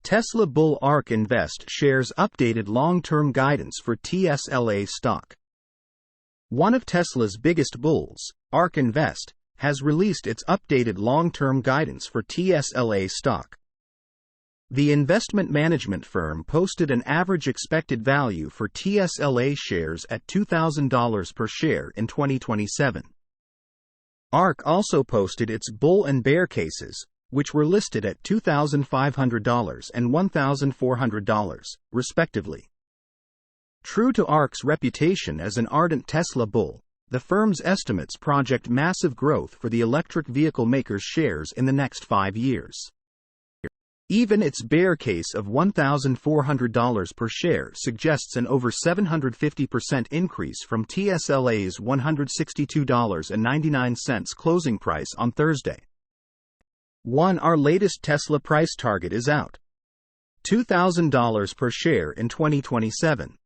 Tesla bull ARK Invest shares updated long-term guidance for TSLA stock. One of Tesla's biggest bulls, ARK Invest, has released its updated long-term guidance for TSLA stock. The investment management firm posted an average expected value for TSLA shares at $2,000 per share in 2027. ARK also posted its bull and bear cases, which were listed at $2,500 and $1,400, respectively. True to ARK's reputation as an ardent Tesla bull, the firm's estimates project massive growth for the electric vehicle maker's shares in the next 5 years. Even its bear case of $1,400 per share suggests an over 750% increase from TSLA's $162.99 closing price on Thursday. Our latest Tesla price target is out. $2,000 per share in 2027.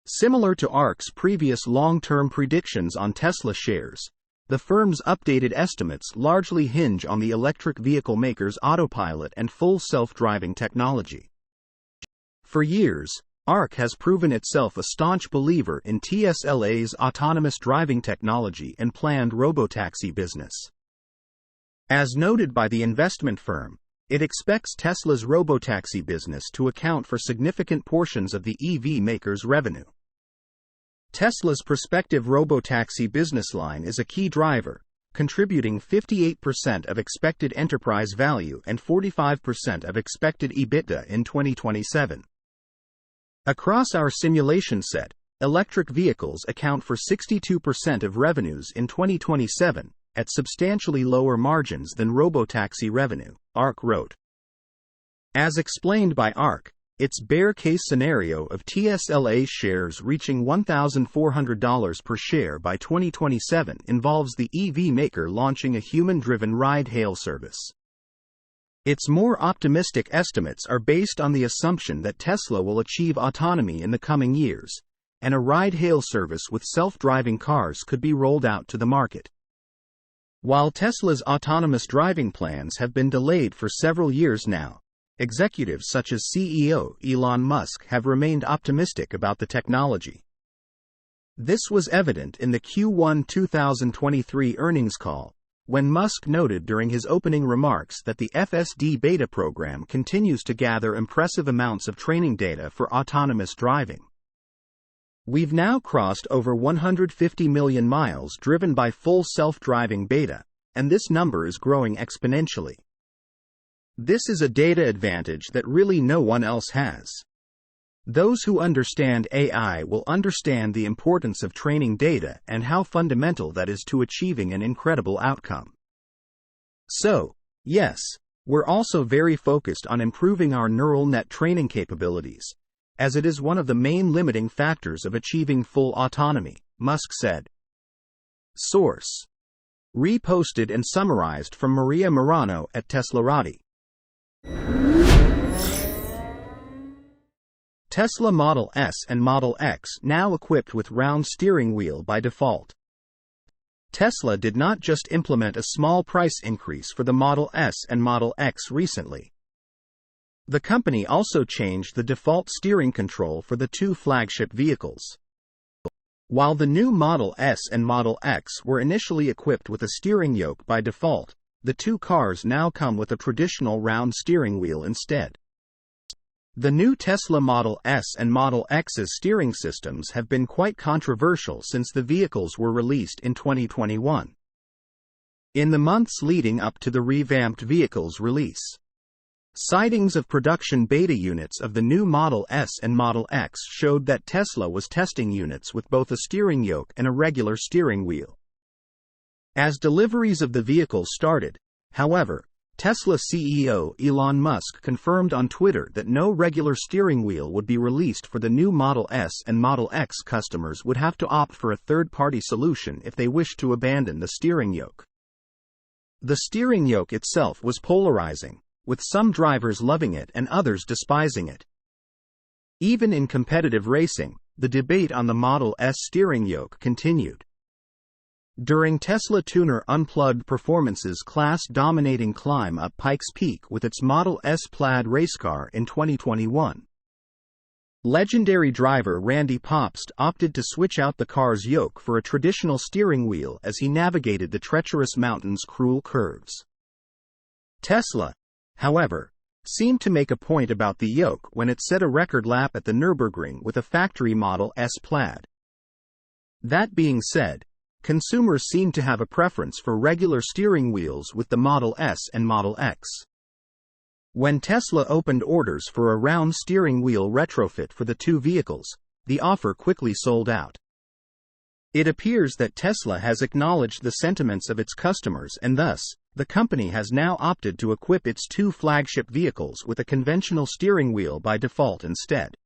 Similar to ARK's previous long-term predictions on Tesla shares, the firm's updated estimates largely hinge on the electric vehicle maker's autopilot and full self-driving technology. For years, ARK has proven itself a staunch believer in TSLA's autonomous driving technology and planned robotaxi business. As noted by the investment firm, it expects Tesla's robotaxi business to account for significant portions of the EV maker's revenue. Tesla's prospective robotaxi business line is a key driver, contributing 58% of expected enterprise value and 45% of expected EBITDA in 2027. Across our simulation set, electric vehicles account for 62% of revenues in 2027, at substantially lower margins than robotaxi revenue, ARK wrote. As explained by ARK, its bear case scenario of TSLA shares reaching $1,400 per share by 2027 involves the EV maker launching a human-driven ride-hail service. Its more optimistic estimates are based on the assumption that Tesla will achieve autonomy in the coming years, and a ride-hail service with self-driving cars could be rolled out to the market. While Tesla's autonomous driving plans have been delayed for several years now, executives such as CEO Elon Musk have remained optimistic about the technology. This was evident in the Q1 2023 earnings call, when Musk noted during his opening remarks that the FSD beta program continues to gather impressive amounts of training data for autonomous driving. We've now crossed over 150 million miles driven by full self-driving beta, and this number is growing exponentially. This is a data advantage that really no one else has. Those who understand AI will understand the importance of training data and how fundamental that is to achieving an incredible outcome. So, yes, we're also very focused on improving our neural net training capabilities, as it is one of the main limiting factors of achieving full autonomy, Musk said. Source: reposted and summarized from Maria Morano at Teslarati. Tesla Model S and Model X now equipped with round steering wheel by default. Tesla did not just implement a small price increase for the Model S and Model X recently. The company also changed the default steering control for the two flagship vehicles. While the new Model S and Model X were initially equipped with a steering yoke by default, the two cars now come with a traditional round steering wheel instead. The new Tesla Model S and Model X's steering systems have been quite controversial since the vehicles were released in 2021. In the months leading up to the revamped vehicle's release, sightings of production beta units of the new Model S and Model X showed that Tesla was testing units with both a steering yoke and a regular steering wheel. As deliveries of the vehicles started, however, Tesla CEO Elon Musk confirmed on Twitter that no regular steering wheel would be released for the new Model S and Model X. Customers would have to opt for a third-party solution if they wished to abandon the steering yoke. The steering yoke itself was polarizing, with some drivers loving it and others despising it. Even in competitive racing, the debate on the Model S steering yoke continued. During Tesla Tuner Unplugged Performance's class-dominating climb up Pikes Peak with its Model S Plaid race car in 2021. Legendary driver Randy Popst opted to switch out the car's yoke for a traditional steering wheel as he navigated the treacherous mountain's cruel curves. Tesla, however, seemed to make a point about the yoke when it set a record lap at the Nürburgring with a factory Model S Plaid. That being said, consumers seem to have a preference for regular steering wheels with the Model S and Model X. When Tesla opened orders for a round steering wheel retrofit for the two vehicles, the offer quickly sold out. It appears that Tesla has acknowledged the sentiments of its customers, and thus, the company has now opted to equip its two flagship vehicles with a conventional steering wheel by default instead.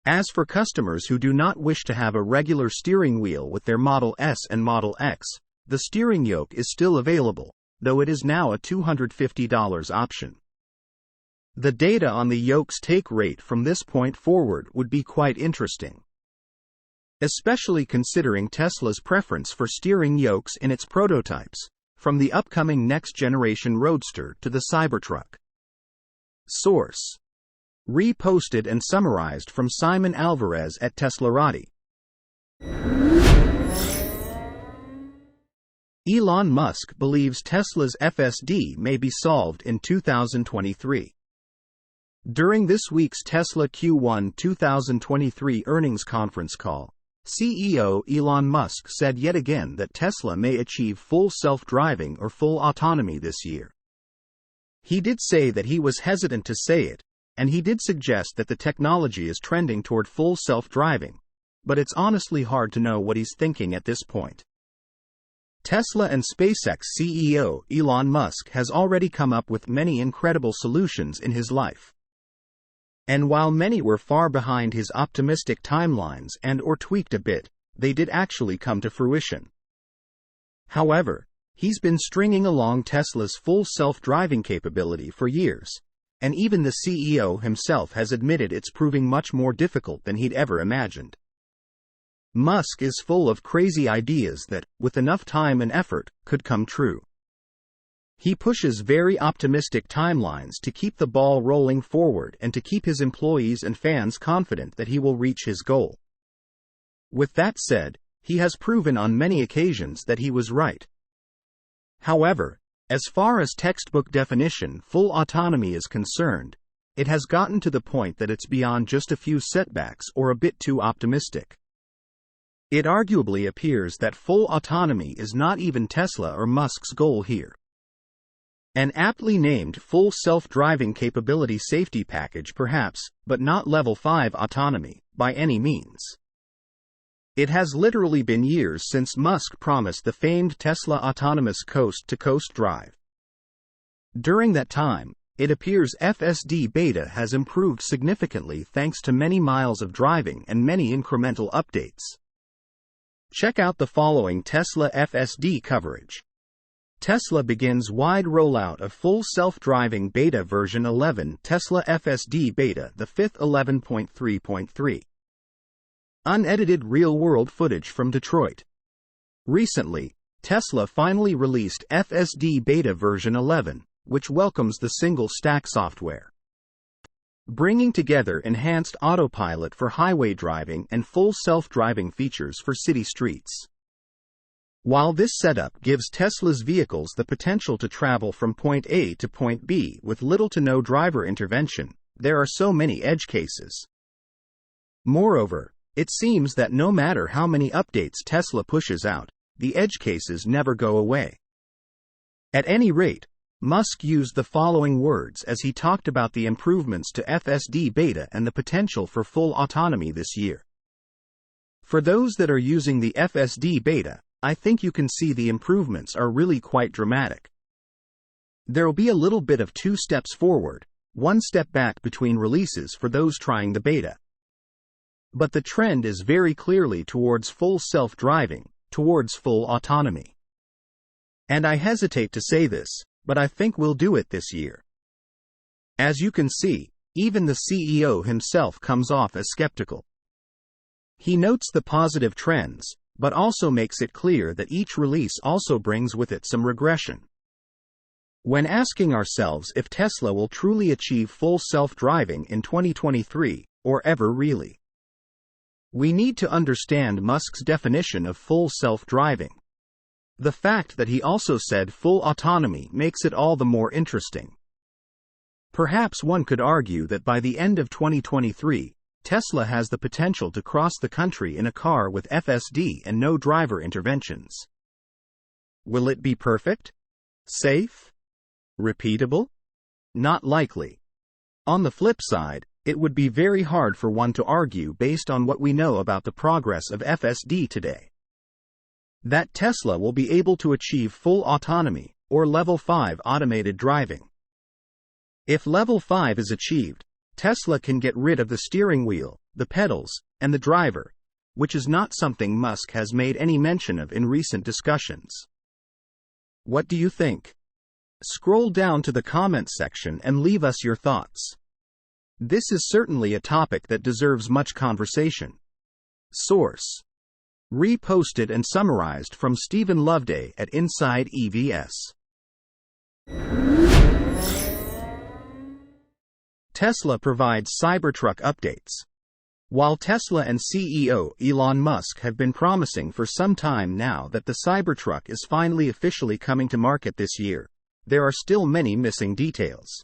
As for customers who do not wish to have a regular steering wheel with their Model S and Model X, the steering yoke is still available, though it is now a $250 option. The data on the yoke's take rate from this point forward would be quite interesting, especially considering Tesla's preference for steering yokes in its prototypes, from the upcoming next-generation Roadster to the Cybertruck. Source: reposted and summarized from Simon Alvarez at Teslarati. Elon Musk believes Tesla's FSD may be solved in 2023. During this week's Tesla Q1 2023 earnings conference call, CEO Elon Musk said yet again that Tesla may achieve full self-driving or full autonomy this year. He did say that he was hesitant to say it, and he did suggest that the technology is trending toward full self-driving, but it's honestly hard to know what he's thinking at this point. Tesla and SpaceX CEO Elon Musk has already come up with many incredible solutions in his life. And while many were far behind his optimistic timelines and/or tweaked a bit, they did actually come to fruition. However, he's been stringing along Tesla's full self-driving capability for years, and even the CEO himself has admitted it's proving much more difficult than he'd ever imagined. Musk is full of crazy ideas that, with enough time and effort, could come true. He pushes very optimistic timelines to keep the ball rolling forward and to keep his employees and fans confident that he will reach his goal. With that said, he has proven on many occasions that he was right. However, as far as textbook definition full autonomy is concerned, it has gotten to the point that it's beyond just a few setbacks or a bit too optimistic. It arguably appears that full autonomy is not even Tesla or Musk's goal here. An aptly named full self-driving capability safety package perhaps, but not level 5 autonomy, by any means. It has literally been years since Musk promised the famed Tesla autonomous coast-to-coast drive. During that time, it appears FSD beta has improved significantly thanks to many miles of driving and many incremental updates. Check out the following Tesla FSD coverage. Tesla begins wide rollout of full self-driving beta version 11 Tesla FSD beta the 5th 11.3.3. Unedited real-world footage from Detroit. Recently, Tesla finally released FSD beta version 11, which welcomes the single-stack software, bringing together enhanced autopilot for highway driving and full self-driving features for city streets. While this setup gives Tesla's vehicles the potential to travel from point A to point B with little to no driver intervention, there are so many edge cases. Moreover, it seems that no matter how many updates Tesla pushes out, the edge cases never go away. At any rate, Musk used the following words as he talked about the improvements to FSD beta and the potential for full autonomy this year. For those that are using the FSD beta, I think you can see the improvements are really quite dramatic. There'll be a little bit of 2 steps forward, 1 step back between releases for those trying the beta. But the trend is very clearly towards full self-driving, towards full autonomy. And I hesitate to say this, but I think we'll do it this year. As you can see, even the CEO himself comes off as skeptical. He notes the positive trends, but also makes it clear that each release also brings with it some regression. When asking ourselves if Tesla will truly achieve full self-driving in 2023, or ever really, we need to understand Musk's definition of full self-driving. The fact that he also said full autonomy makes it all the more interesting. Perhaps one could argue that by the end of 2023, Tesla has the potential to cross the country in a car with FSD and no driver interventions. Will it be perfect? Safe? Repeatable? Not likely. On the flip side, it would be very hard for one to argue based on what we know about the progress of FSD today, that Tesla will be able to achieve full autonomy, or Level 5 automated driving. If Level 5 is achieved, Tesla can get rid of the steering wheel, the pedals, and the driver, which is not something Musk has made any mention of in recent discussions. What do you think? Scroll down to the comments section and leave us your thoughts. This is certainly a topic that deserves much conversation. Source: reposted and summarized from Stephen Loveday at Inside EVS. Tesla provides Cybertruck updates. While Tesla and CEO Elon Musk have been promising for some time now that the Cybertruck is finally officially coming to market this year, there are still many missing details.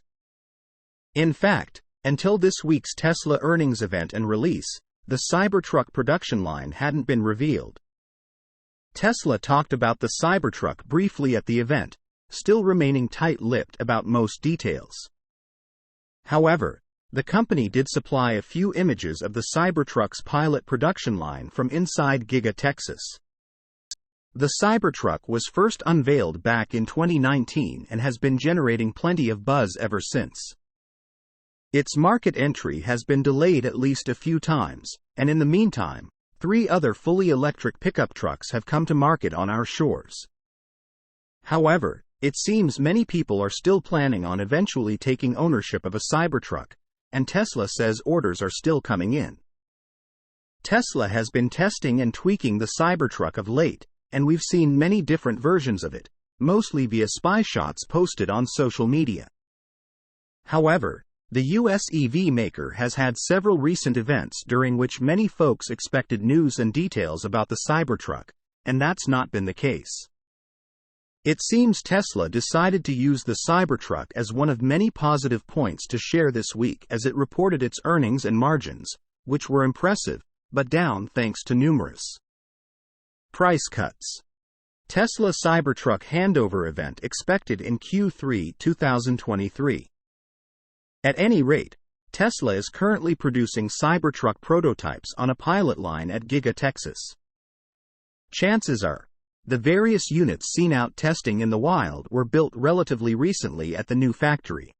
In fact, until this week's Tesla earnings event and release, the Cybertruck production line hadn't been revealed. Tesla talked about the Cybertruck briefly at the event, still remaining tight-lipped about most details. However, the company did supply a few images of the Cybertruck's pilot production line from inside Giga Texas. The Cybertruck was first unveiled back in 2019 and has been generating plenty of buzz ever since. Its market entry has been delayed at least a few times, and in the meantime, 3 other fully electric pickup trucks have come to market on our shores. However, it seems many people are still planning on eventually taking ownership of a Cybertruck, and Tesla says orders are still coming in. Tesla has been testing and tweaking the Cybertruck of late, and we've seen many different versions of it, mostly via spy shots posted on social media. However, the US EV maker has had several recent events during which many folks expected news and details about the Cybertruck, and that's not been the case. It seems Tesla decided to use the Cybertruck as one of many positive points to share this week as it reported its earnings and margins, which were impressive, but down thanks to numerous price cuts. Tesla Cybertruck handover event expected in Q3 2023. At any rate, Tesla is currently producing Cybertruck prototypes on a pilot line at Giga Texas. Chances are, the various units seen out testing in the wild were built relatively recently at the new factory.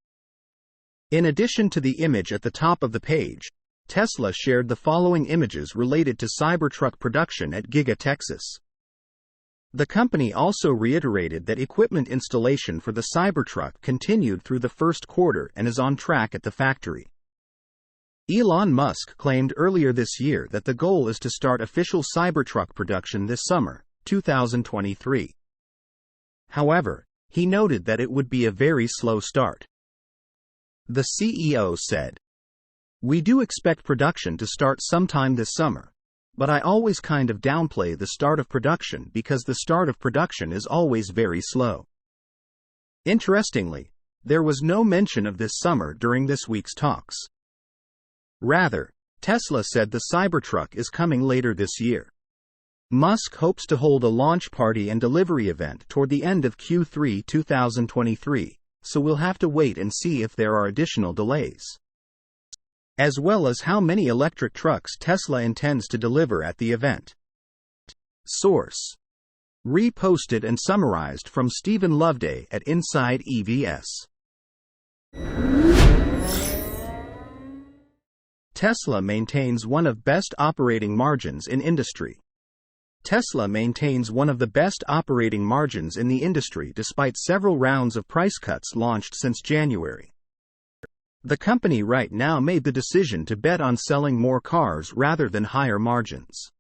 In addition to the image at the top of the page, Tesla shared the following images related to Cybertruck production at Giga Texas. The company also reiterated that equipment installation for the Cybertruck continued through the first quarter and is on track at the factory. Elon Musk claimed earlier this year that the goal is to start official Cybertruck production this summer, 2023. However, he noted that it would be a very slow start. The CEO said, "We do expect production to start sometime this summer, but I always kind of downplay the start of production because the start of production is always very slow." Interestingly, there was no mention of this summer during this week's talks. Rather, Tesla said the Cybertruck is coming later this year. Musk hopes to hold a launch party and delivery event toward the end of Q3 2023, so we'll have to wait and see if there are additional delays, as well as how many electric trucks Tesla intends to deliver at the event. Source: reposted and summarized from Stephen Loveday at Inside EVS. Tesla maintains one of best operating margins in industry. Tesla maintains one of the best operating margins in the industry despite several rounds of price cuts launched since January. The company right now made the decision to bet on selling more cars rather than higher margins.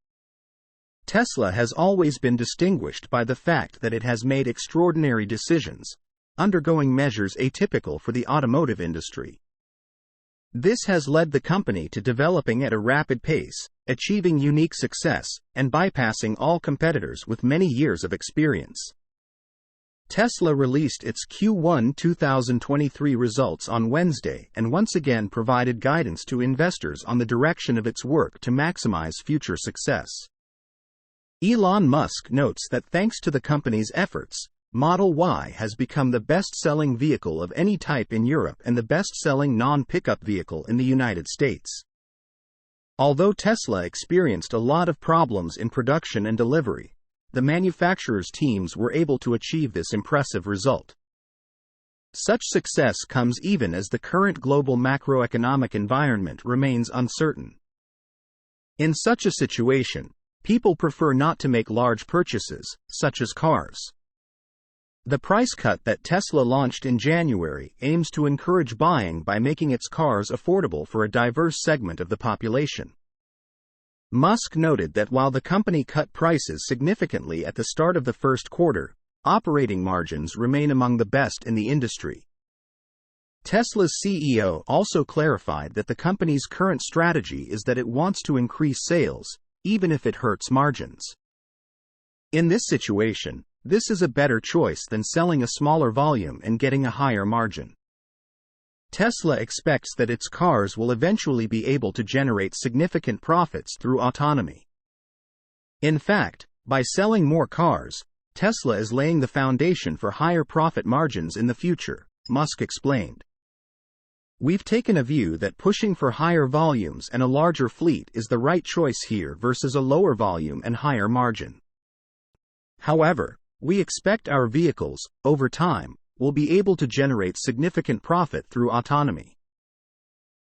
Tesla has always been distinguished by the fact that it has made extraordinary decisions, undergoing measures atypical for the automotive industry. This has led the company to developing at a rapid pace, achieving unique success, and bypassing all competitors with many years of experience. Tesla released its Q1 2023 results on Wednesday and once again provided guidance to investors on the direction of its work to maximize future success. Elon Musk notes that thanks to the company's efforts, Model Y has become the best-selling vehicle of any type in Europe and the best-selling non-pickup vehicle in the United States. Although Tesla experienced a lot of problems in production and delivery, the manufacturer's teams were able to achieve this impressive result. Such success comes even as the current global macroeconomic environment remains uncertain. In such a situation, people prefer not to make large purchases, such as cars. The price cut that Tesla launched in January aims to encourage buying by making its cars affordable for a diverse segment of the population. Musk noted that while the company cut prices significantly at the start of the first quarter, operating margins remain among the best in the industry. Tesla's CEO also clarified that the company's current strategy is that it wants to increase sales, even if it hurts margins. In this situation, this is a better choice than selling a smaller volume and getting a higher margin. Tesla expects that its cars will eventually be able to generate significant profits through autonomy. In fact, by selling more cars, Tesla is laying the foundation for higher profit margins in the future, Musk explained. We've taken a view that pushing for higher volumes and a larger fleet is the right choice here versus a lower volume and higher margin. However, we expect our vehicles, over time, will be able to generate significant profit through autonomy.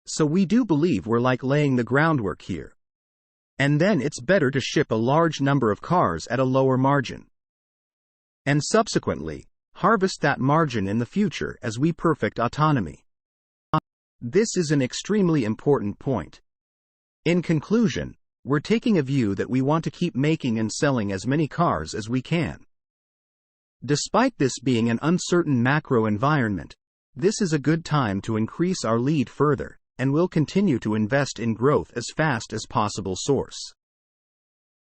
So we do believe we're like laying the groundwork here. And then it's better to ship a large number of cars at a lower margin. And subsequently, harvest that margin in the future as we perfect autonomy. This is an extremely important point. In conclusion, we're taking a view that we want to keep making and selling as many cars as we can. Despite this being an uncertain macro environment, this is a good time to increase our lead further, and we'll continue to invest in growth as fast as possible. Source: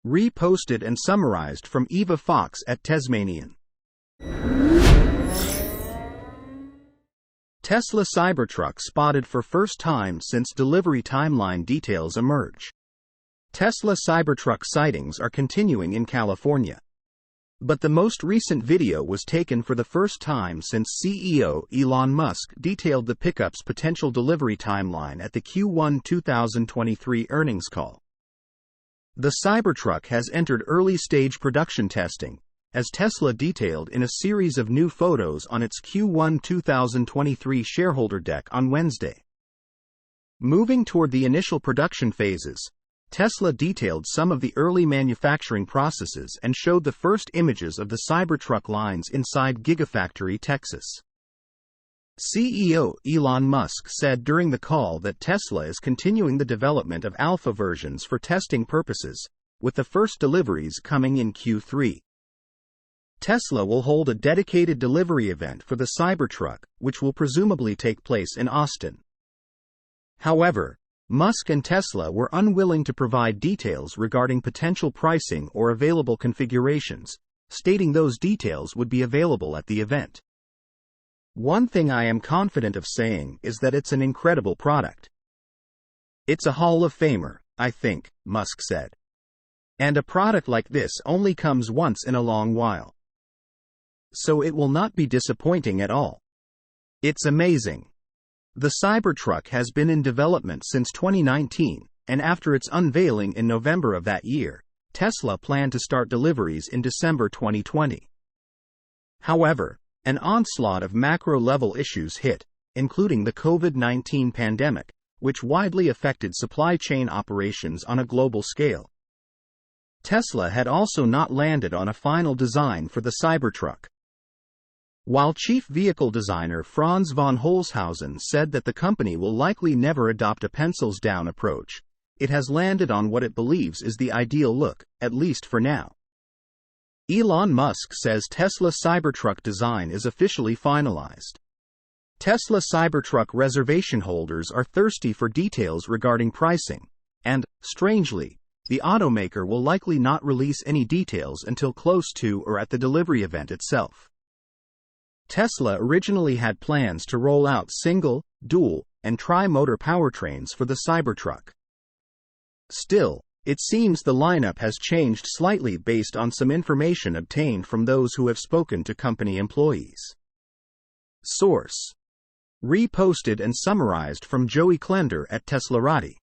reposted and summarized from Eva Fox at Tasmanian. Tesla Cybertruck spotted for first time since delivery timeline details emerge. Tesla Cybertruck sightings are continuing in California. But the most recent video was taken for the first time since CEO Elon Musk detailed the pickup's potential delivery timeline at the Q1 2023 earnings call. The Cybertruck has entered early-stage production testing, as Tesla detailed in a series of new photos on its Q1 2023 shareholder deck on Wednesday. Moving toward the initial production phases, Tesla detailed some of the early manufacturing processes and showed the first images of the Cybertruck lines inside Gigafactory, Texas. CEO Elon Musk said during the call that Tesla is continuing the development of alpha versions for testing purposes, with the first deliveries coming in Q3. Tesla will hold a dedicated delivery event for the Cybertruck, which will presumably take place in Austin. However, Musk and Tesla were unwilling to provide details regarding potential pricing or available configurations, stating those details would be available at the event. One thing I am confident of saying is that it's an incredible product. It's a Hall of Famer, I think, Musk said. And a product like this only comes once in a long while. So it will not be disappointing at all. It's amazing. The Cybertruck has been in development since 2019, and after its unveiling in November of that year, Tesla planned to start deliveries in December 2020. However, an onslaught of macro-level issues hit, including the COVID-19 pandemic, which widely affected supply chain operations on a global scale. Tesla had also not landed on a final design for the Cybertruck. While chief vehicle designer Franz von Holzhausen said that the company will likely never adopt a pencils-down approach, it has landed on what it believes is the ideal look, at least for now. Elon Musk says Tesla Cybertruck design is officially finalized. Tesla Cybertruck reservation holders are thirsty for details regarding pricing, and, strangely, the automaker will likely not release any details until close to or at the delivery event itself. Tesla originally had plans to roll out single, dual, and tri-motor powertrains for the Cybertruck. Still, it seems the lineup has changed slightly based on some information obtained from those who have spoken to company employees. Source: reposted and summarized from Joey Klender at Teslarati.